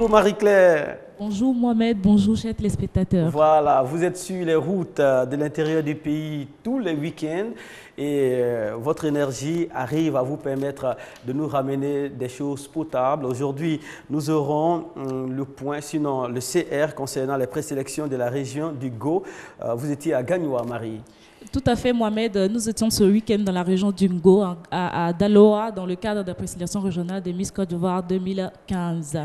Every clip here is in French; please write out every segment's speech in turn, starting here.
Bonjour Marie-Claire. Bonjour Mohamed, bonjour chers téléspectateurs. Voilà, vous êtes sur les routes de l'intérieur du pays tous les week-ends et votre énergie arrive à vous permettre de nous ramener des choses potables. Aujourd'hui, nous aurons le point, sinon le CR concernant les présélections de la région du Go. Vous étiez à Gagnoa, Marie. Tout à fait Mohamed, nous étions ce week-end dans la région du Ngo, à Daloa, dans le cadre de la présélection régionale de Miss Côte d'Ivoire 2015.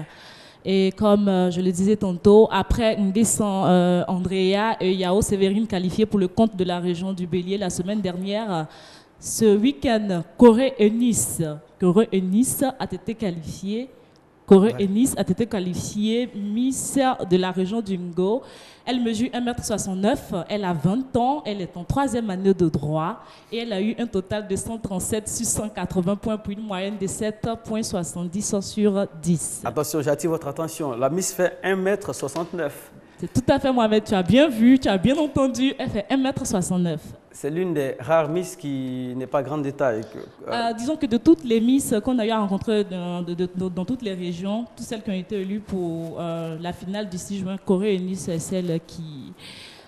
Et comme je le disais tantôt, après Nguessan Andrea et Yao Sévérine qualifiés pour le compte de la région du Bélier la semaine dernière, ce week-end, Corée et Nice a été qualifiée. Nice a été qualifiée Miss de la région du Ngo. Elle mesure 1,69 m, elle a 20 ans, elle est en 3e année de droit et elle a eu un total de 137 sur 180 points pour une moyenne de 7,70 sur 10. Attention, j'attire votre attention, la Miss fait 1,69 m. C'est tout à fait Mohamed, tu as bien vu, tu as bien entendu, elle fait 1,69 m. C'est l'une des rares Miss qui n'est pas grande de taille. Disons que de toutes les Miss qu'on a eu à rencontrer dans toutes les régions, toutes celles qui ont été élues pour la finale du 6 juin, Corée et Nice est celle qui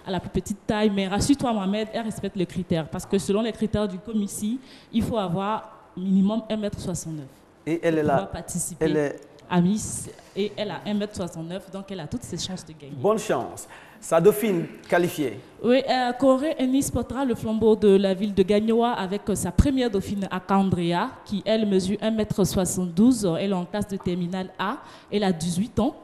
a la plus petite taille. Mais rassure-toi Mohamed, elle respecte les critères. Parce que selon les critères du commissi, il faut avoir minimum 1,69 m. Et elle est là. Participer à Miss et elle a 1,69 m, donc elle a toutes ses chances de gagner. Bonne chance. Sa dauphine qualifiée. Oui, Corée et Nice portera le flambeau de la ville de Gagnoa avec sa première dauphine Akandrea, qui elle mesure 1,72 m. Elle est en classe de terminale A, elle a 18 ans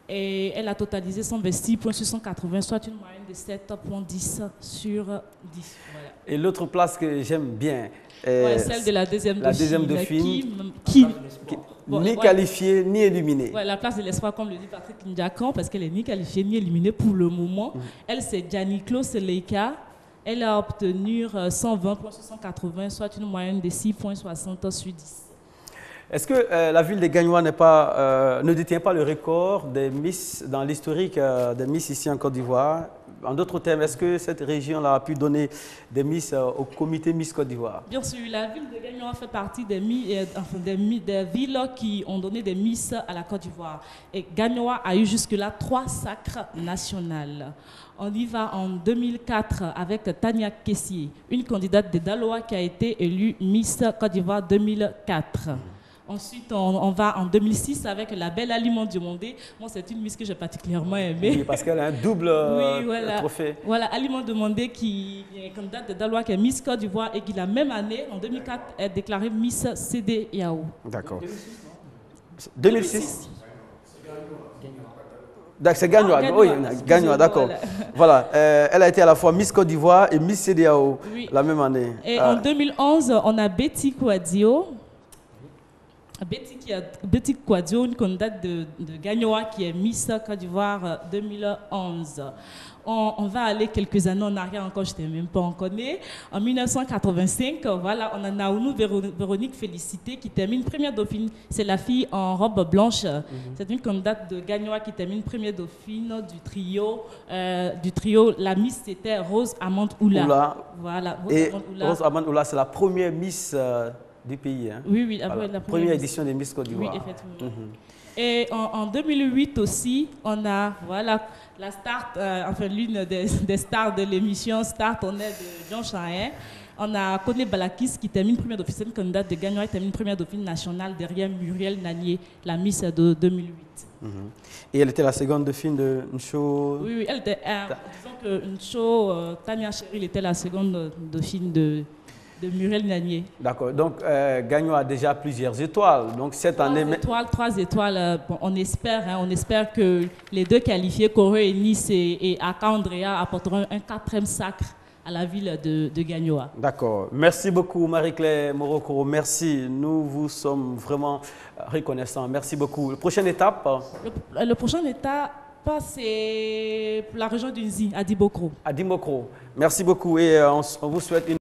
et elle a totalisé 126 points sur 180, soit une moyenne de 7,10 sur 10. Voilà. Et l'autre place que j'aime bien, celle de la deuxième dauphine, qui ni qualifiée ni éliminée. Ouais, la place de l'espoir, comme le dit Patrick Ndiakan, parce qu'elle n'est ni qualifiée ni éliminée pour le moment. Elle, c'est Gianniclo Seleika. Elle a obtenu 120 points sur 180, soit une moyenne de 6,60 sur 10. Est-ce que la ville de Gagnoa ne détient pas le record des Miss dans l'historique des Miss ici en Côte d'Ivoire? En d'autres termes, est-ce que cette région-là a pu donner des Miss au comité Miss Côte d'Ivoire? Bien sûr, la ville de Gagnoa fait partie des villes qui ont donné des Miss à la Côte d'Ivoire. Et Gagnoa a eu jusque-là 3 sacres nationales. On y va en 2004 avec Tania Kessié, une candidate de Daloa qui a été élue Miss Côte d'Ivoire 2004. Ensuite, on va en 2006 avec la belle Aliment Demandé. Moi, c'est une Miss que j'ai particulièrement aimée. Oui, parce qu'elle a un double trophée. Voilà, Aliment Demandé qui est candidate de Daloa, qui est Miss Côte d'Ivoire et qui, la même année, en 2004, est déclarée Miss CDAO. D'accord. 2006. C'est Gagnoa. Oui, Gagnoa, d'accord. Voilà, elle a été à la fois Miss Côte d'Ivoire et Miss CDAO la même année. Et en 2011, on a Betty Kouadio. Betty Kouadio, une candidate de Gagnoa qui est Miss Côte d'Ivoire 2011. On va aller quelques années en arrière encore, je ne t'ai même pas encore née. En 1985, voilà, on a Naounou Véronique Félicité qui termine première dauphine. C'est la fille en robe blanche. C'est une candidate de Gagnoa qui termine première dauphine du trio. La Miss, c'était Rose Amande Oula. Voilà, Rose Amande Oula, c'est la première Miss du pays. Hein? Oui, voilà. La première édition des Miss Côte d'Ivoire. Oui, effectivement. Et en 2008 aussi, on a la start, l'une des stars de l'émission Start, on est de Jean Chahin. On a Koné Balakis qui termine première dauphine, une candidate de Gagnoa, qui termine première dauphine nationale derrière Muriel Nanier, la Miss de 2008. Et elle était la seconde dauphine de Ncho. Oui, elle était, disons que Ncho, Tania Cheryl était la seconde dauphine de Muriel Nanier. D'accord. Donc, Gagnoa a déjà plusieurs étoiles. Donc, cette année... 3 étoiles. Bon, on espère que les 2 qualifiés, Corée et Nice et Aka Andrea, apporteront un 4e sacre à la ville de Gagnoa. D'accord. Merci beaucoup, Marie-Claire Morocco. Merci. Nous vous sommes vraiment reconnaissants. Merci beaucoup. La prochaine étape? Le prochaine étape, c'est la région d'Unzi, à Dibokro. À Dibokro. Merci beaucoup et on vous souhaite une